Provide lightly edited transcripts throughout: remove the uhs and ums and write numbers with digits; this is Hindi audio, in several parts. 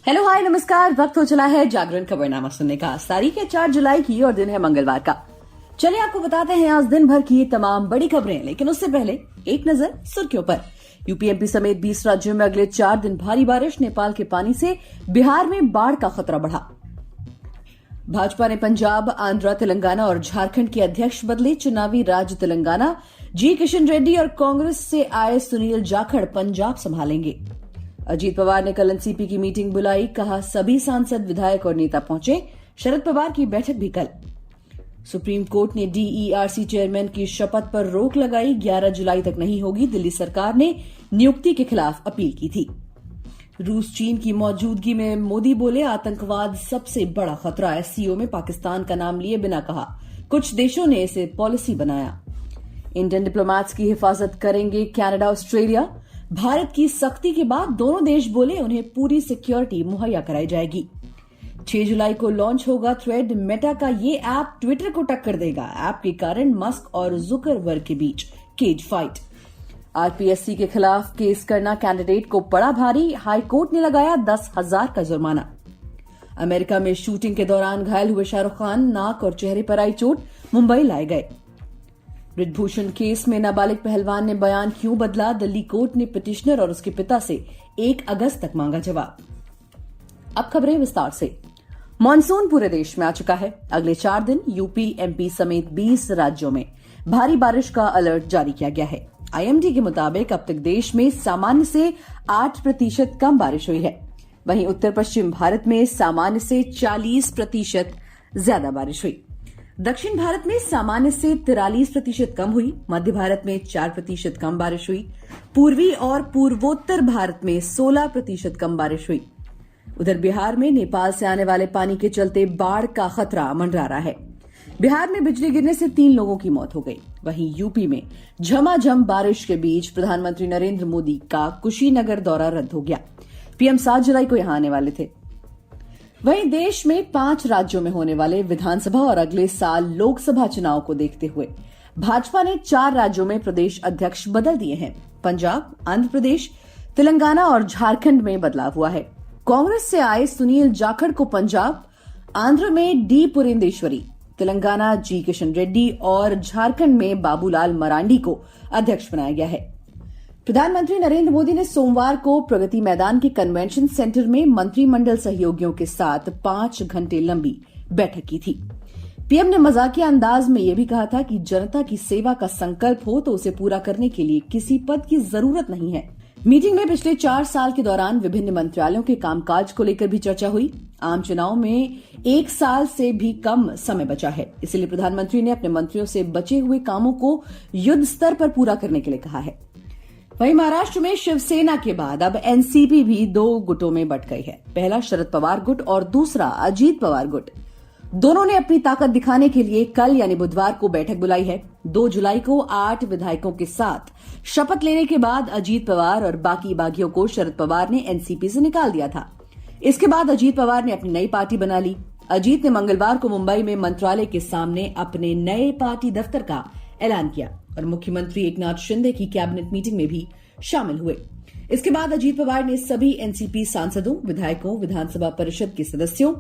हेलो हाय नमस्कार। वक्त हो चला है जागरण खबरनामा सुनने का। तारीख है 4 जुलाई की और दिन है मंगलवार का। चलिए आपको बताते हैं आज दिन भर की तमाम बड़ी खबरें, लेकिन उससे पहले एक नजर सुर्खियों पर। यूपीएमपी समेत 20 राज्यों में अगले 4 दिन भारी बारिश। नेपाल के पानी से बिहार में बाढ़ का खतरा बढ़ा। भाजपा ने पंजाब, आंध्र, तेलंगाना और झारखंड के अध्यक्ष बदले। चुनावी राज्य तेलंगाना जी किशन रेड्डी और कांग्रेस से आए सुनील जाखड़ पंजाब संभालेंगे। अजीत पवार ने कल एनसीपी की मीटिंग बुलाई, कहा सभी सांसद, विधायक और नेता पहुंचे। शरद पवार की बैठक भी कल। सुप्रीम कोर्ट ने डीईआरसी चेयरमैन की शपथ पर रोक लगाई, 11 जुलाई तक नहीं होगी। दिल्ली सरकार ने नियुक्ति के खिलाफ अपील की थी। रूस चीन की मौजूदगी में मोदी बोले, आतंकवाद सबसे बड़ा खतरा। एससीओ में पाकिस्तान का नाम लिए बिना कहा, कुछ देशों ने इसे पॉलिसी बनाया। इंडियन डिप्लोमैट्स की हिफाजत करेंगे कनाडा, ऑस्ट्रेलिया। भारत की सख्ती के बाद दोनों देश बोले उन्हें पूरी सिक्योरिटी मुहैया कराई जाएगी। 6 जुलाई को लॉन्च होगा थ्रेड। मेटा का ये ऐप ट्विटर को टक्कर देगा। ऐप के कारण मस्क और जुकरबर्ग के बीच केज फाइट। आरपीएससी के खिलाफ केस करना कैंडिडेट को पड़ा भारी। हाईकोर्ट ने लगाया 10,000 का जुर्माना। अमेरिका में शूटिंग के दौरान घायल हुए शाहरुख खान, नाक और चेहरे पर आई चोट, मुंबई लाए गए। ब्रिजभूषण केस में नाबालिग पहलवान ने बयान क्यों बदला? दिल्ली कोर्ट ने पिटिशनर और उसके पिता से 1 अगस्त तक मांगा जवाब। अब खबरें विस्तार से। मानसून पूरे देश में आ चुका है। अगले 4 दिन यूपी, एमपी समेत 20 राज्यों में भारी बारिश का अलर्ट जारी किया गया है। आईएमडी के मुताबिक अब तक देश में सामान्य से 8% कम बारिश हुई है। वहीं उत्तर पश्चिम भारत में सामान्य से 40% ज्यादा बारिश हुई। दक्षिण भारत में सामान्य से 43% कम हुई। मध्य भारत में 4% कम बारिश हुई। पूर्वी और पूर्वोत्तर भारत में 16% कम बारिश हुई। उधर बिहार में नेपाल से आने वाले पानी के चलते बाढ़ का खतरा मंडरा रहा है। बिहार में बिजली गिरने से 3 लोगों की मौत हो गई। वहीं यूपी में झमाझम बारिश के बीच प्रधानमंत्री नरेंद्र मोदी का कुशीनगर दौरा रद्द हो गया। पीएम 7 जुलाई को यहां आने वाले थे। वहीं देश में 5 राज्यों में होने वाले विधानसभा और अगले साल लोकसभा चुनाव को देखते हुए भाजपा ने 4 राज्यों में प्रदेश अध्यक्ष बदल दिए हैं। पंजाब, आंध्र प्रदेश, तेलंगाना और झारखंड में बदलाव हुआ है। कांग्रेस से आए सुनील जाखड़ को पंजाब, आंध्र में डी पुरेंदेश्वरी, तेलंगाना जी किशन रेड्डी और झारखंड में बाबूलाल मरांडी को अध्यक्ष बनाया गया है। प्रधानमंत्री नरेंद्र मोदी ने सोमवार को प्रगति मैदान के कन्वेंशन सेंटर में मंत्रिमंडल सहयोगियों के साथ 5 घंटे लंबी बैठक की थी। पीएम ने मजाकिया अंदाज में यह भी कहा था कि जनता की सेवा का संकल्प हो तो उसे पूरा करने के लिए किसी पद की जरूरत नहीं है। मीटिंग में पिछले 4 साल के दौरान विभिन्न मंत्रालयों के कामकाज को लेकर भी चर्चा हुई। आम चुनाव में 1 साल से भी कम समय बचा है, इसलिए प्रधानमंत्री ने अपने मंत्रियों से बचे हुए कामों को युद्ध स्तर पर पूरा करने के लिए कहा है। वहीं महाराष्ट्र में शिवसेना के बाद अब एनसीपी भी 2 गुटों में बंट गई है। पहला शरद पवार गुट और दूसरा अजीत पवार गुट। दोनों ने अपनी ताकत दिखाने के लिए कल यानी बुधवार को बैठक बुलाई है। 2 जुलाई को 8 विधायकों के साथ शपथ लेने के बाद अजीत पवार और बाकी बागियों को शरद पवार ने एनसीपी से निकाल दिया था। इसके बाद अजीत पवार ने अपनी नई पार्टी बना ली। अजीत ने मंगलवार को मुंबई में मंत्रालय के सामने अपने नए पार्टी दफ्तर का ऐलान किया और मुख्यमंत्री एकनाथ शिंदे की कैबिनेट मीटिंग में भी शामिल हुए। इसके बाद अजीत पवार ने सभी एनसीपी सांसदों, विधायकों, विधानसभा परिषद के सदस्यों,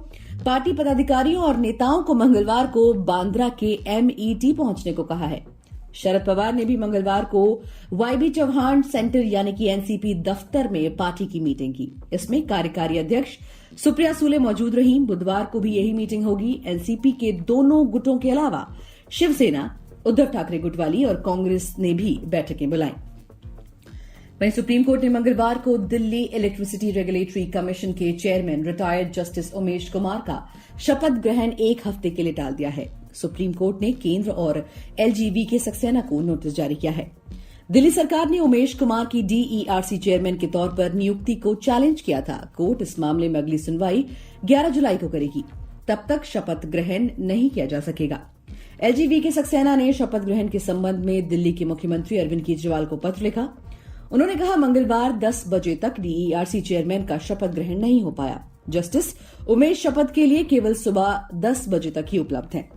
पार्टी पदाधिकारियों और नेताओं को मंगलवार को बांद्रा के एमईटी पहुंचने को कहा है। शरद पवार ने भी मंगलवार को वाईबी चौहान सेंटर यानी कि एनसीपी दफ्तर में पार्टी की मीटिंग की। इसमें कार्यकारी अध्यक्ष सुप्रिया सुले मौजूद रहीं। बुधवार को भी यही मीटिंग होगी। एनसीपी के दोनों गुटों के अलावा शिवसेना, उद्धव ठाकरे गुट वाली और कांग्रेस ने भी बैठकें बुलाई। वहीं सुप्रीम कोर्ट ने मंगलवार को दिल्ली इलेक्ट्रिसिटी रेगुलेटरी कमीशन के chairman retired justice Umesh Kumar का शपथ ग्रहण 1 हफ्ते के लिए टाल दिया है। सुप्रीम कोर्ट ने केंद्र और एलजीवी के सक्सेना को नोटिस जारी किया है। दिल्ली सरकार ने उमेश कुमार की डीईआरसी चेयरमैन के तौर पर नियुक्ति को चैलेंज किया था। कोर्ट इस मामले में अगली सुनवाई 11 जुलाई को करेगी। तब तक शपथ ग्रहण नहीं किया जा सकेगा। एलजीवी के सक्सेना ने शपथ ग्रहण के संबंध में दिल्ली के मुख्यमंत्री अरविंद केजरीवाल को पत्र लिखा। उन्होंने कहा मंगलवार 10 बजे तक डीईआरसी चेयरमैन का शपथ ग्रहण नहीं हो पाया। जस्टिस उमेश शपथ के लिए केवल सुबह 10 बजे तक ही उपलब्ध हैं।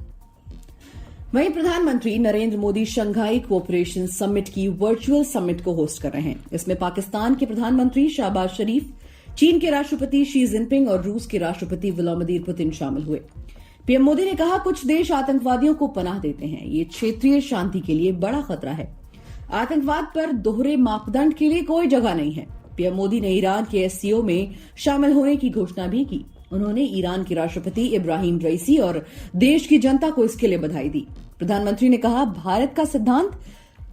वहीं प्रधानमंत्री Narendra Modi Shanghai cooperation summit की वर्चुअल समिट को होस्ट कर रहे हैं। इसमें पाकिस्तान के प्रधानमंत्री शहबाज शरीफ, चीन के राष्ट्रपति शी जिनपिंग और रूस के राष्ट्रपति व्लादिमीर पुतिन शामिल हुए। पीएम मोदी ने कहा, कुछ देश आतंकवादियों को पनाह देते हैं, ये क्षेत्रीय शांति के लिए बड़ा खतरा है। आतंकवाद पर दोहरे मापदंड के लिए कोई जगह नहीं है। पीएम मोदी ने ईरान के एससीओ में शामिल होने की घोषणा भी की। उन्होंने ईरान के राष्ट्रपति इब्राहिम रईसी और देश की जनता को इसके लिए बधाई दी। प्रधानमंत्री ने कहा, भारत का सिद्धांत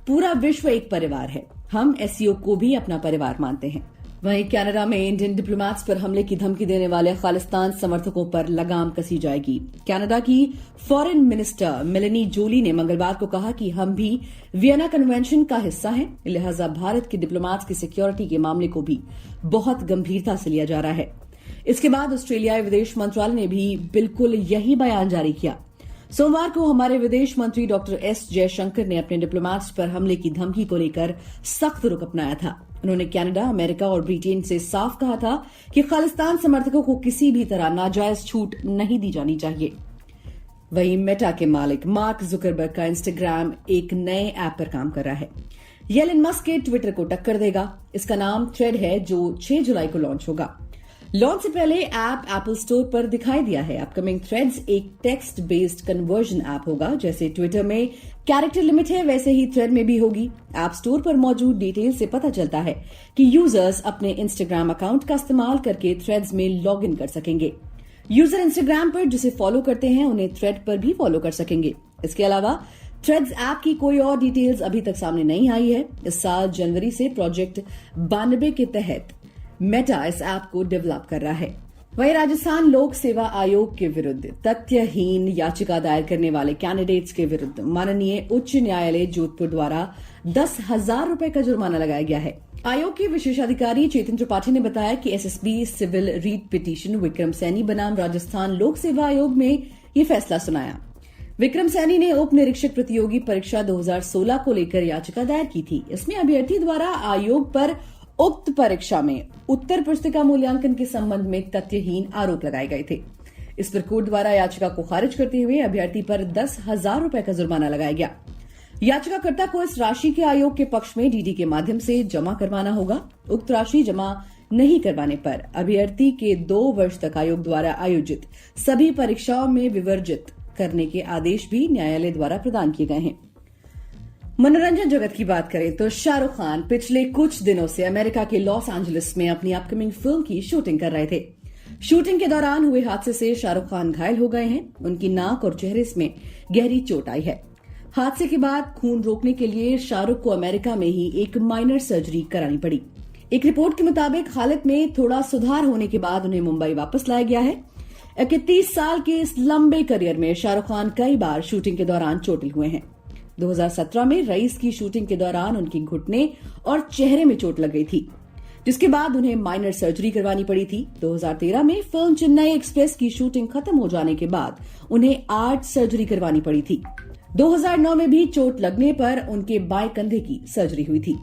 पूरा विश्व एक परिवार है, हम एससीओ को भी अपना परिवार मानते हैं। वहीं कनाडा में इंडियन डिप्लोमेट्स पर हमले की धमकी देने वाले खालिस्तान समर्थकों पर लगाम कसी जाएगी। कनाडा की फॉरेन मिनिस्टर मेलेनी जोली ने मंगलवार को कहा कि हम भी वियना कन्वेंशन का हिस्सा हैं, लिहाजा भारत के डिप्लोमेट्स की सिक्योरिटी के मामले को भी बहुत गंभीरता से लिया जा रहा है। इसके बाद ऑस्ट्रेलियाई विदेश मंत्रालय ने भी बिल्कुल यही बयान जारी किया। सोमवार को हमारे विदेश मंत्री डॉक्टर एस जयशंकर ने अपने डिप्लोमेट्स पर हमले की धमकी को लेकर सख्त रुख अपनाया था। उन्होंने कनाडा, अमेरिका और ब्रिटेन से साफ कहा था कि खालिस्तान समर्थकों को किसी भी तरह नाजायज छूट नहीं दी जानी चाहिए। वहीं मेटा के मालिक मार्क जुकरबर्ग का इंस्टाग्राम एक नए ऐप पर काम कर रहा है। एलन मस्क के ट्विटर को टक्कर देगा। इसका नाम थ्रेड है, जो 6 जुलाई को लॉन्च होगा। लॉन्च से पहले ऐप एप्पल स्टोर पर दिखाई दिया है। अपकमिंग थ्रेड्स एक टेक्स्ट बेस्ड कन्वर्जन ऐप होगा। जैसे ट्विटर में कैरेक्टर लिमिट है, वैसे ही थ्रेड में भी होगी। ऐप स्टोर पर मौजूद डिटेल से पता चलता है कि यूजर्स अपने इंस्टाग्राम अकाउंट का इस्तेमाल करके थ्रेड्स में लॉग इन कर सकेंगे। यूजर इंस्टाग्राम पर जिसे फॉलो करते हैं, उन्हें थ्रेड पर भी फॉलो कर सकेंगे। इसके अलावा थ्रेड्स ऐप की कोई और डिटेल्स अभी तक सामने नहीं आई है। इस साल जनवरी से प्रोजेक्ट 92 के तहत मेटा इस ऐप को डेवलप कर रहा है। वहीं राजस्थान लोक सेवा आयोग के विरुद्ध तथ्यहीन याचिका दायर करने वाले कैंडिडेट्स के विरुद्ध माननीय उच्च न्यायालय जोधपुर द्वारा 10,000 रुपए का जुर्माना लगाया गया है। आयोग के विशेषाधिकारी चेतन त्रिपाठी ने बताया कि SSB civil writ petition Vikram Saini बनाम राजस्थान लोक सेवा आयोग में ये फैसला सुनाया। विक्रम सैनी ने उप निरीक्षक प्रतियोगी परीक्षा 2016 को लेकर याचिका दायर की थी। इसमें अभ्यर्थी द्वारा आयोग पर उक्त परीक्षा में उत्तर पुस्तिका मूल्यांकन के संबंध में तथ्यहीन आरोप लगाए गए थे। इस पर कोर्ट द्वारा याचिका को खारिज करते हुए अभ्यर्थी पर 10,000 रुपए का जुर्माना लगाया गया। याचिकाकर्ता को इस राशि के आयोग के पक्ष में डीडी के माध्यम से जमा करवाना होगा। उक्त राशि जमा नहीं करवाने पर अभ्यर्थी के 2 वर्ष तक आयोग द्वारा आयोजित सभी परीक्षाओं में विवर्जित करने के आदेश भी न्यायालय द्वारा प्रदान किए गए हैं। मनोरंजन जगत की बात करें तो शाहरुख खान पिछले कुछ दिनों से अमेरिका के लॉस एंजलिस में अपनी अपकमिंग फिल्म की शूटिंग कर रहे थे। शूटिंग के दौरान हुए हादसे से शाहरुख खान घायल हो गए हैं। उनकी नाक और चेहरे में गहरी चोट आई है। हादसे के बाद खून रोकने के लिए शाहरुख को अमेरिका में ही एक माइनर सर्जरी करानी पड़ी। एक रिपोर्ट के मुताबिक हालत में थोड़ा सुधार होने के बाद उन्हें मुंबई वापस लाया गया है। 31 साल के इस लंबे करियर में शाहरुख खान कई बार शूटिंग के दौरान चोटिल हुए हैं। 2017 में रईस की शूटिंग के दौरान उनकी घुटने और चेहरे में चोट लग गई थी, जिसके बाद उन्हें माइनर सर्जरी करवानी पड़ी थी। 2013 में फिल्म चेन्नई एक्सप्रेस की शूटिंग खत्म हो जाने के बाद उन्हें आर्ट सर्जरी करवानी पड़ी थी। 2009 में भी चोट लगने पर उनके बाएं कंधे की सर्जरी हुई थी।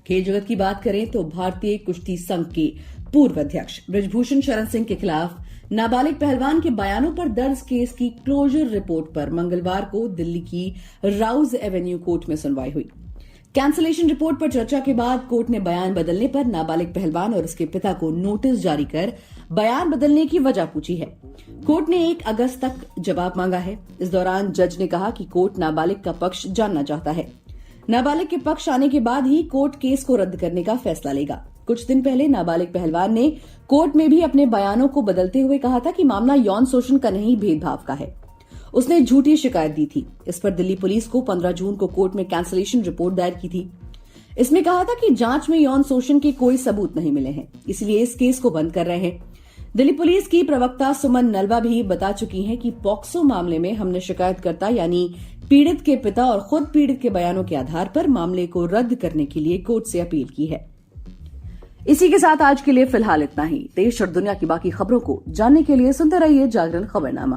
खेल जगत की बात करें तो भारतीय कुश्ती संघ के पूर्व अध्यक्ष बृजभूषण शरण सिंह के खिलाफ नाबालिग पहलवान के बयानों पर दर्ज केस की क्लोजर रिपोर्ट पर मंगलवार को दिल्ली की राउज एवेन्यू कोर्ट में सुनवाई हुई। कैंसलेशन रिपोर्ट पर चर्चा के बाद कोर्ट ने बयान बदलने पर नाबालिग पहलवान और उसके पिता को नोटिस जारी कर बयान बदलने की वजह पूछी है। कोर्ट ने 1 अगस्त तक जवाब मांगा है। इस दौरान जज ने कहा कि कोर्ट नाबालिग का पक्ष जानना चाहता है। नाबालिग के पक्ष आने के बाद ही कोर्ट केस को रद्द करने का फैसला लेगा। कुछ दिन पहले नाबालिग पहलवान ने कोर्ट में भी अपने बयानों को बदलते हुए कहा था कि मामला यौन शोषण का नहीं, भेदभाव का है। उसने झूठी शिकायत दी थी। इस पर दिल्ली पुलिस को 15 जून को कोर्ट में कैंसलेशन रिपोर्ट दायर की थी। इसमें कहा था कि जांच में यौन शोषण के कोई सबूत नहीं मिले हैं, इसलिए इस केस को बंद कर रहे हैं। दिल्ली पुलिस की प्रवक्ता सुमन नलवा भी बता चुकी हैं कि पॉक्सो मामले में हमने शिकायतकर्ता यानी पीड़ित के पिता और खुद पीड़ित के बयानों के आधार पर मामले को रद्द करने के लिए कोर्ट से अपील की है। इसी के साथ आज के लिए फिलहाल इतना ही। देश और दुनिया की बाकी खबरों को जानने के लिए सुनते रहिए जागरण खबरनामा।